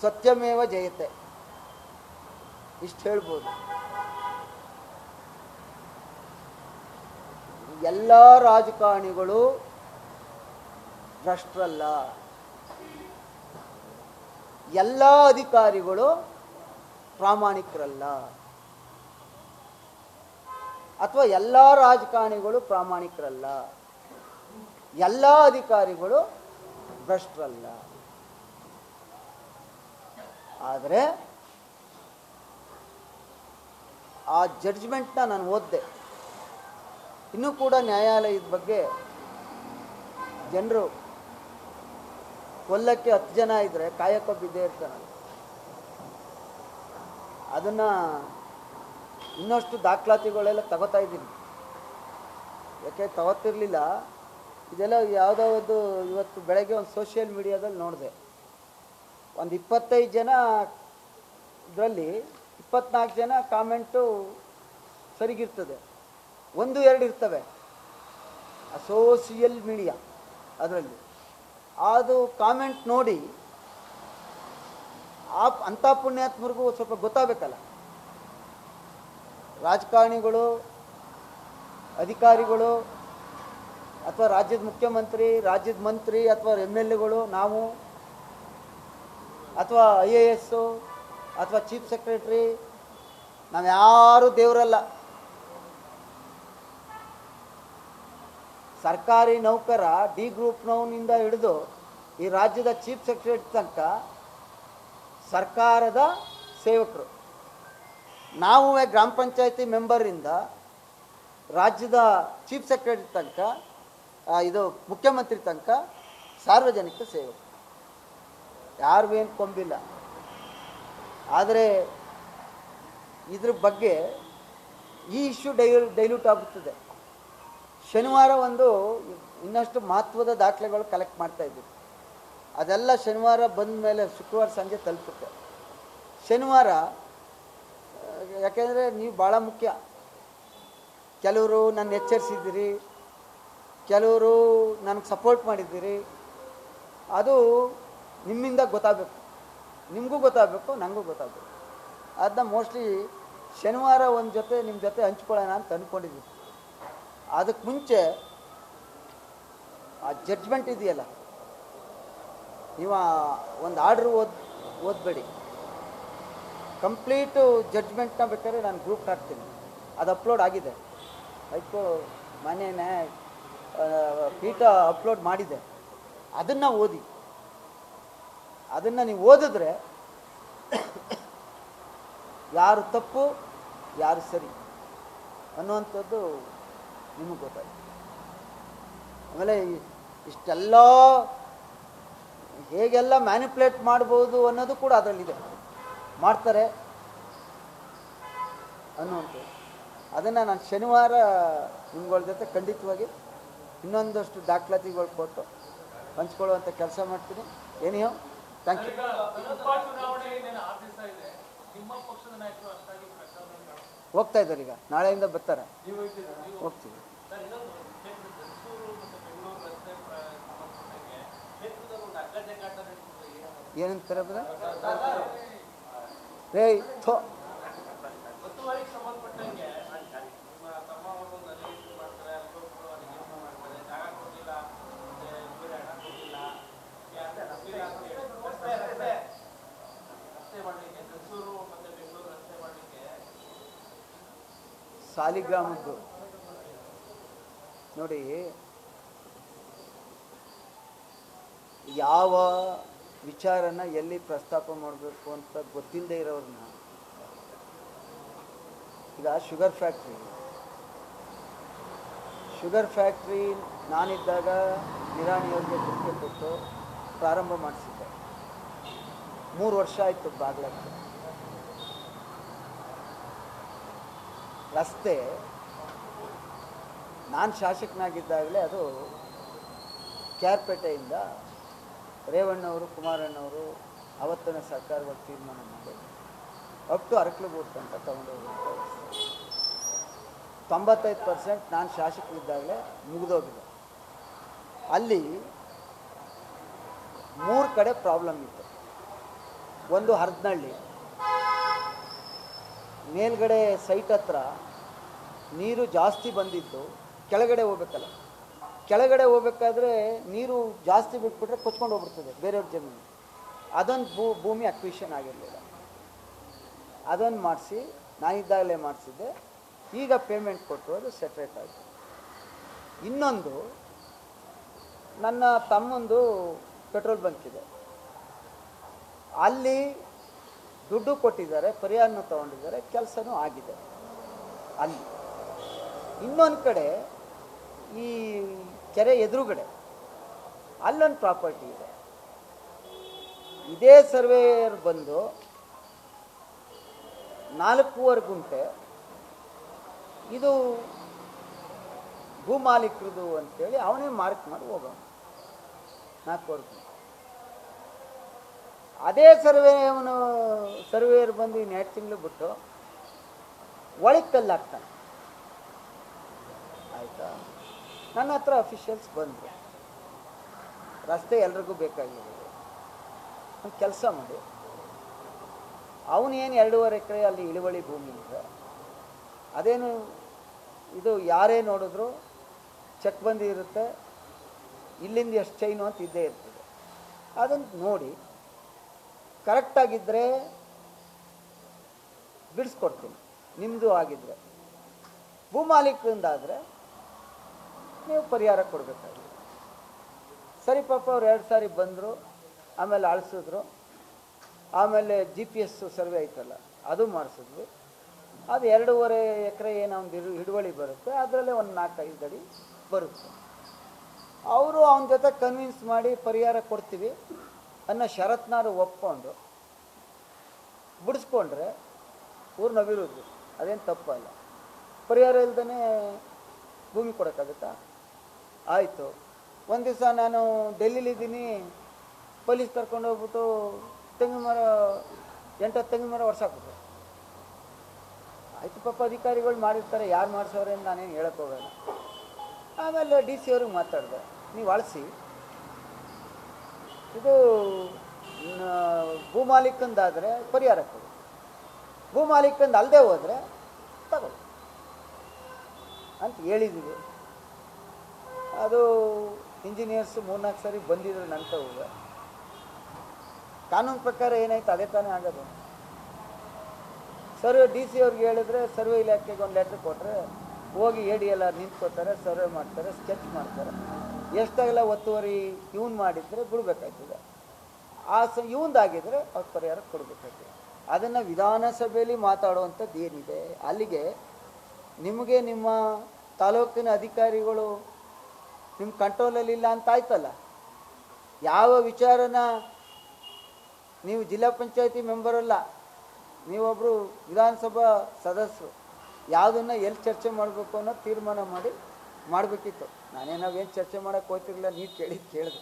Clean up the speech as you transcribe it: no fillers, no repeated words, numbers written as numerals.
ಸತ್ಯಮೇವ ಜಯತೆ ಇಷ್ಟು ಹೇಳ್ಬೋದು. ಎಲ್ಲ ರಾಜಕಾರಣಿಗಳು ಭ್ರಷ್ಟರಲ್ಲ, ಎಲ್ಲ ಅಧಿಕಾರಿಗಳು ಪ್ರಾಮಾಣಿಕರಲ್ಲ, ಅಥವಾ ಎಲ್ಲ ರಾಜಕಾರಣಿಗಳು ಪ್ರಾಮಾಣಿಕರಲ್ಲ, ಎಲ್ಲ ಅಧಿಕಾರಿಗಳು ಭ್ರಷ್ಟರಲ್ಲ. ಆದರೆ ಆ ಜಡ್ಜ್ಮೆಂಟ್ನ ನಾನು ಓದಿದೆ. ಇನ್ನೂ ಕೂಡ ನ್ಯಾಯಾಲಯದ ಬಗ್ಗೆ ಜನರು ಕೊಲ್ಲಕ್ಕೆ 10 ಜನ ಇದ್ದರೆ ಕಾಯಕ ಬಿದ್ದೇ ಇರ್ತಾನೆ. ಅದನ್ನು ಇನ್ನಷ್ಟು ದಾಖಲಾತಿಗಳೆಲ್ಲ ತಗೋತಾ ಇದ್ದೀನಿ. ಯಾಕೆ ತಗೋತಿರ್ಲಿಲ್ಲ, ಇದೆಲ್ಲ ಯಾವುದೋ ಒಂದು ಇವತ್ತು ಬೆಳಗ್ಗೆ ಒಂದು ಸೋಷಿಯಲ್ ಮೀಡಿಯಾದಲ್ಲಿ ನೋಡಿದೆ. ಒಂದು 25 ಜನ ಇದರಲ್ಲಿ 24 ಜನ ಕಾಮೆಂಟು ಸರಿಗಿರ್ತದೆ, 1-2 ಇರ್ತವೆ ಸೋಷಿಯಲ್ ಮೀಡಿಯಾ. ಅದರಲ್ಲಿ ಅದು ಕಾಮೆಂಟ್ ನೋಡಿ ಅಂಥ ಪುಣ್ಯಾತ್ಮರಿಗೂ ಸ್ವಲ್ಪ ಗೊತ್ತಾಗಬೇಕಲ್ಲ. ರಾಜಕಾರಣಿಗಳು, ಅಧಿಕಾರಿಗಳು, ಅಥವಾ ರಾಜ್ಯದ ಮುಖ್ಯಮಂತ್ರಿ, ರಾಜ್ಯದ ಮಂತ್ರಿ, ಅಥವಾ MLAಗಳು, ನಾವು, ಅಥವಾ IAS ಅಥವಾ ಚೀಫ್ ಸೆಕ್ರೆಟ್ರಿ, ನಾವು ಯಾರೂ ದೇವರಲ್ಲ. ಸರ್ಕಾರಿ ನೌಕರ ಡಿ ಗ್ರೂಪ್ನವನಿಂದ ಹಿಡಿದು ಈ ರಾಜ್ಯದ ಚೀಫ್ ಸೆಕ್ರೆಟರಿ ತನಕ ಸರ್ಕಾರದ ಸೇವಕರು. ನಾವು ಗ್ರಾಮ ಪಂಚಾಯತಿ ಮೆಂಬರಿಂದ ರಾಜ್ಯದ ಚೀಫ್ ಸೆಕ್ರೆಟರಿ ತನಕ, ಇದು ಮುಖ್ಯಮಂತ್ರಿ ತನಕ ಸಾರ್ವಜನಿಕ ಸೇವಕರು. ಯಾರಿಗೂ ಏನು ಕೊಂಬಿಲ್ಲ. ಆದರೆ ಇದ್ರ ಬಗ್ಗೆ ಈ ಇಶ್ಯೂ ಡೈಲ್ಯೂಟ್ ಆಗುತ್ತದೆ. ಶನಿವಾರ ಒಂದು ಇನ್ನಷ್ಟು ಮಹತ್ವದ ದಾಖಲೆಗಳು ಕಲೆಕ್ಟ್ ಮಾಡ್ತಾಯಿದ್ವಿ. ಅದೆಲ್ಲ ಶನಿವಾರ ಬಂದ ಮೇಲೆ ಶುಕ್ರವಾರ ಸಂಜೆ ತಲುಪುತ್ತೆ. ಶನಿವಾರ ಯಾಕೆಂದರೆ ನೀವು ಭಾಳ ಮುಖ್ಯ. ಕೆಲವರು ನನ್ನ ಎಚ್ಚರಿಸಿದ್ದೀರಿ, ಕೆಲವರು ನನಗೆ ಸಪೋರ್ಟ್ ಮಾಡಿದ್ದೀರಿ. ಅದು ನಿಮ್ಮಿಂದ ಗೊತ್ತಾಗಬೇಕು, ನಿಮಗೂ ಗೊತ್ತಾಗಬೇಕು, ನನಗೂ ಗೊತ್ತಾಗಬೇಕು. ಅದನ್ನ ಮೋಸ್ಟ್ಲಿ ಶನಿವಾರ ಒಂದು ಜೊತೆ ನಿಮ್ಮ ಜೊತೆ ಹಂಚ್ಕೊಳ್ಳೋಣ ಅಂತ ಅಂದ್ಕೊಂಡಿದ್ದೀವಿ. ಅದಕ್ಕೆ ಮುಂಚೆ ಆ ಜಡ್ಜ್ಮೆಂಟ್ ಇದೆಯಲ್ಲ, ನೀವು ಒಂದು ಆರ್ಡ್ರ್ ಓದಬೇಡಿ. ಕಂಪ್ಲೀಟು ಜಡ್ಜ್ಮೆಂಟ್ನ ಬೇಕಾದ್ರೆ ನಾನು ಗ್ರೂಪ್ ಹಾಕ್ತೀನಿ. ಅದು ಅಪ್ಲೋಡ್ ಆಗಿದೆ, ಮನೆ ಪೀಠ ಅಪ್ಲೋಡ್ ಮಾಡಿದೆ. ಅದನ್ನು ಓದಿ. ಅದನ್ನು ನೀವು ಓದಿದ್ರೆ ಯಾರು ತಪ್ಪು ಯಾರು ಸರಿ ಅನ್ನುವಂಥದ್ದು ನಿಮಗೆ ಗೊತ್ತಾಯ್ತು. ಆಮೇಲೆ ಇಷ್ಟೆಲ್ಲ ಹೇಗೆಲ್ಲ ಮ್ಯಾನಿಪ್ಯುಲೇಟ್ ಮಾಡ್ಬೋದು ಅನ್ನೋದು ಕೂಡ ಅದರಲ್ಲಿದೆ. ಮಾಡ್ತಾರೆ ಅನ್ನುವಂಥದ್ದು. ಅದನ್ನು ನಾನು ಶನಿವಾರ ನಿಮ್ಗಳ ಜೊತೆ ಖಂಡಿತವಾಗಿ ಇನ್ನೊಂದಷ್ಟು ದಾಖಲಾತಿಗಳು ಕೊಟ್ಟು ಹಂಚ್ಕೊಳ್ಳುವಂಥ ಕೆಲಸ ಮಾಡ್ತೀನಿ. ಏನಿಯೋ ಥ್ಯಾಂಕ್ ಯು. ಹೋಗ್ತಾ ಇದ್ದಾರೆ, ಈಗ ನಾಳೆಯಿಂದ ಬರ್ತಾರೆ. ಹೋಗ್ತೀವಿ. ಏನಂತಾರೆ ಬರ ರೇ ಥೋ ಸಾಲಿಗ್ರಾಮದ್ದು ನೋಡಿ, ಯಾವ ವಿಚಾರನ ಎಲ್ಲಿ ಪ್ರಸ್ತಾಪ ಮಾಡಬೇಕು ಅಂತ ಗೊತ್ತಿಲ್ಲದೆ ಇರೋರನ್ನ, ಈಗ ಶುಗರ್ ಫ್ಯಾಕ್ಟ್ರಿ ನಾನಿದ್ದಾಗ ನಿರಾಣಿಯವ್ರಿಗೆ ಗುತ್ತಿಗೆ ಕೊಟ್ಟು ಪ್ರಾರಂಭ ಮಾಡಿಸಿದ್ದೆ. 3 ವರ್ಷ ಆಯಿತು ಬಾಗ್ಲಕ್ಕೆ. ರಸ್ತೆ ನಾನು ಶಾಸಕನಾಗಿದ್ದಾಗಲೇ ಅದು ಕ್ಯಾರ್ಪೇಟೆಯಿಂದ ರೇವಣ್ಣವರು, ಕುಮಾರಣ್ಣವರು ಅವತ್ತಿನ ಸರ್ಕಾರಗಳು ತೀರ್ಮಾನ ಮಾಡಿ ಅಪ್ ಟು ಅರಕಲಗೂಡು ತನಕ ತಗೊಂಡೋಗುವಂಥ 95% ನಾನು ಶಾಸಕನಿದ್ದಾಗಲೇ ಮುಗಿದೋಗಿದೆ. ಅಲ್ಲಿ 3 ಕಡೆ ಪ್ರಾಬ್ಲಮ್ ಇತ್ತು. ಒಂದು ಹರದನಹಳ್ಳಿ ಮೇಲ್ಗಡೆ ಸೈಟ್ ಹತ್ರ ನೀರು ಜಾಸ್ತಿ ಬಂದಿದ್ದು ಕೆಳಗಡೆ ಹೋಗ್ಬೇಕಲ್ಲ, ಕೆಳಗಡೆ ಹೋಗ್ಬೇಕಾದ್ರೆ ನೀರು ಜಾಸ್ತಿ ಬಿಟ್ಬಿಟ್ರೆ ಕೊಚ್ಕೊಂಡು ಹೋಗ್ಬಿಡ್ತದೆ ಬೇರೆಯವ್ರ ಜಮೀನು. ಅದೊಂದು ಭೂಮಿ ಅಕ್ವಿಷನ್ ಆಗಿರಲಿಲ್ಲ, ಅದನ್ನು ಮಾಡಿಸಿ ನಾನಿದ್ದಾಗಲೇ ಮಾಡಿಸಿದ್ದೆ. ಈಗ ಪೇಮೆಂಟ್ ಕೊಟ್ಟರು, ಅದು ಸೆಟ್ರೇಟ್ ಆಯಿತು. ಇನ್ನೊಂದು ನನ್ನ ತಮ್ಮಂದು ಪೆಟ್ರೋಲ್ ಬಂಕ್ ಇದೆ, ಅಲ್ಲಿ ದುಡ್ಡು ಕೊಟ್ಟಿದ್ದಾರೆ, ಪರಿಹಾರನೂ ತೊಗೊಂಡಿದ್ದಾರೆ, ಕೆಲಸನೂ ಆಗಿದೆ ಅಲ್ಲಿ. ಇನ್ನೊಂದು ಕಡೆ ಈ ಕೆರೆ ಎದುರುಗಡೆ ಅಲ್ಲೊಂದು ಪ್ರಾಪರ್ಟಿ ಇದೆ. ಇದೇ ಸರ್ವೇಯರ್ ಬಂದು 4.25 ಗುಂಟೆ ಇದು ಭೂಮಾಲೀಕರದು ಅಂತೇಳಿ ಅವನೇ ಮಾರ್ಕ್ ಮಾಡಿ ಹೋಗೋಣ 4.25 ಗುಂಟೆ. ಅದೇ ಸರ್ವೇಯರ್ ಬಂದು 2 ತಿಂಗಳು ಬಿಟ್ಟು ಒಳಗೆ ಕಲ್ಲಾಗ್ತಾನೆ. ಆಯಿತಾ, ನನ್ನ ಹತ್ರ ಅಫಿಷಿಯಲ್ಸ್ ಬಂದರು, ರಸ್ತೆ ಎಲ್ರಿಗೂ ಬೇಕಾಗಿರೋದು, ಒಂದು ಕೆಲಸ ಮಾಡಿ, ಅವನೇನು 2.5 ಎಕರೆ ಅಲ್ಲಿ ಇಳುವಳಿ ಭೂಮಿ ಇದೆ, ಅದೇನು ಇದು ಯಾರೇ ನೋಡಿದ್ರು ಚೆಕ್ ಬಂದು ಇರುತ್ತೆ, ಇಲ್ಲಿಂದ ಎಷ್ಟು ಚೈನು ಅಂತ ಇದ್ದೇ ಇರ್ತದೆ. ಅದನ್ನು ನೋಡಿ ಕರೆಕ್ಟಾಗಿದ್ದರೆ ಬಿಡಿಸ್ಕೊಡ್ತೀನಿ, ನಿಮ್ಮದು ಆಗಿದ್ದರೆ. ಭೂಮಾಲೀಕರಿಂದಾದರೆ ನೀವು ಪರಿಹಾರ ಕೊಡಬೇಕಾಗಿದೆ. ಸರಿ ಪಾಪ ಅವ್ರು 2 ಸಾರಿ ಬಂದರು, ಆಮೇಲೆ ಅಳಿಸಿದ್ರು, ಆಮೇಲೆ GPS ಸರ್ವೆ ಐತಲ್ಲ ಅದು ಮಾಡಿಸಿದ್ವಿ. ಅದು 2.5 ಎಕರೆ ಏನೋ ಒಂದು ಹಿಡುವಳಿ ಬರುತ್ತೆ, ಅದರಲ್ಲೇ ಒಂದು 4-5 ಅಡಿ ಬರುತ್ತೆ. ಅವರು ಅವನ ಜೊತೆ ಕನ್ವಿನ್ಸ್ ಮಾಡಿ ಪರಿಹಾರ ಕೊಡ್ತೀವಿ ಅನ್ನೋ ಷರತ್ನಾರು ಒಪ್ಕೊಂಡು ಬಿಡಿಸ್ಕೊಂಡ್ರೆ ಊರಿನ ಅಭಿವೃದ್ಧಿ, ಅದೇನು ತಪ್ಪಲ್ಲ. ಪರಿಹಾರ ಇಲ್ದೇ ಭೂಮಿ ಕೊಡೋಕ್ಕಾಗುತ್ತಾ? ಆಯಿತು. ಒಂದು ದಿವಸ ನಾನು ಡೆಲ್ಲಿಲಿದ್ದೀನಿ, ಪೊಲೀಸ್ ಕರ್ಕೊಂಡು ಹೋಗ್ಬಿಟ್ಟು ತೆಂಗಿನ ಮರ 8 ತೆಂಗಿನ ಮರ ಒರ್ಸಾಕ್ಬಿಟ್ರು. ಆಯಿತು ಪಾಪ, ಅಧಿಕಾರಿಗಳು ಮಾಡಿರ್ತಾರೆ, ಯಾರು ಮಾಡಿಸೋರೆ ಅಂತ ನಾನೇನು ಹೇಳಕ್ಕೆ ಹೋಗೋಲ್ಲ. ಆಮೇಲೆ DC ಅವ್ರಿಗೆ ಮಾತಾಡಿದೆ, ನೀವು ಅಳಿಸಿ, ಇದು ಭೂಮಾಲೀಕಂದಾದರೆ ಪರಿಹಾರ ಕೊಡಿ, ಭೂಮಾಲೀಕಂದು ಅಲ್ಲದೆ ಹೋದರೆ ತಗೊಳ್ಳಿ ಅಂತ ಹೇಳಿದ್ದೀವಿ. ಅದು ಇಂಜಿನಿಯರ್ಸು 3-4 ಸಾರಿ ಬಂದಿದ್ರು ನನ್ನ ಹೋಗ. ಕಾನೂನು ಪ್ರಕಾರ ಏನಾಯ್ತು ಅದೇ ತಾನೇ ಆಗೋದು. ಸರ್ವೆ DC ಅವ್ರಿಗೆ ಹೇಳಿದ್ರೆ ಸರ್ವೆ ಇಲಾಖೆಗೆ ಒಂದು ಲೆಟ್ರ್ ಕೊಟ್ಟರೆ ಹೋಗಿ ADLR ನಿಂತ್ಕೋತಾರೆ, ಸರ್ವೆ ಮಾಡ್ತಾರೆ, ಸ್ಕೆಚ್ ಮಾಡ್ತಾರೆ. ಎಷ್ಟಾಗಲ್ಲ ಒತ್ತುವರಿ ಇವನು ಮಾಡಿದರೆ ಬಿಡಬೇಕಾಗ್ತದೆ, ಇವಂದಾಗಿದ್ದರೆ ಅವ್ರು ಪರಿಹಾರ ಕೊಡಬೇಕಾಗ್ತದೆ. ಅದನ್ನು ವಿಧಾನಸಭೆಯಲ್ಲಿ ಮಾತಾಡುವಂಥದ್ದು ಏನಿದೆ, ಅಲ್ಲಿಗೆ ನಿಮಗೆ ನಿಮ್ಮ ತಾಲೂಕಿನ ಅಧಿಕಾರಿಗಳು ನಿಮ್ಮ ಕಂಟ್ರೋಲಲ್ಲಿಲ್ಲ ಅಂತ ಆಯ್ತಲ್ಲ. ಯಾವ ವಿಚಾರನ ನೀವು ಜಿಲ್ಲಾ ಪಂಚಾಯತಿ ಮೆಂಬರಲ್ಲ, ನೀವೊಬ್ಬರು ವಿಧಾನಸಭಾ ಸದಸ್ಯರು, ಯಾವುದನ್ನು ಎಲ್ಲಿ ಚರ್ಚೆ ಮಾಡಬೇಕು ಅನ್ನೋ ತೀರ್ಮಾನ ಮಾಡಿ ಮಾಡಬೇಕಿತ್ತು. ನಾವೇನು ಚರ್ಚೆ ಮಾಡೋಕ್ಕೆ ಹೋಗ್ತಿರಲಿಲ್ಲ, ನೀವು ಕೇಳಿದ್ದು ಕೇಳಿದೆ.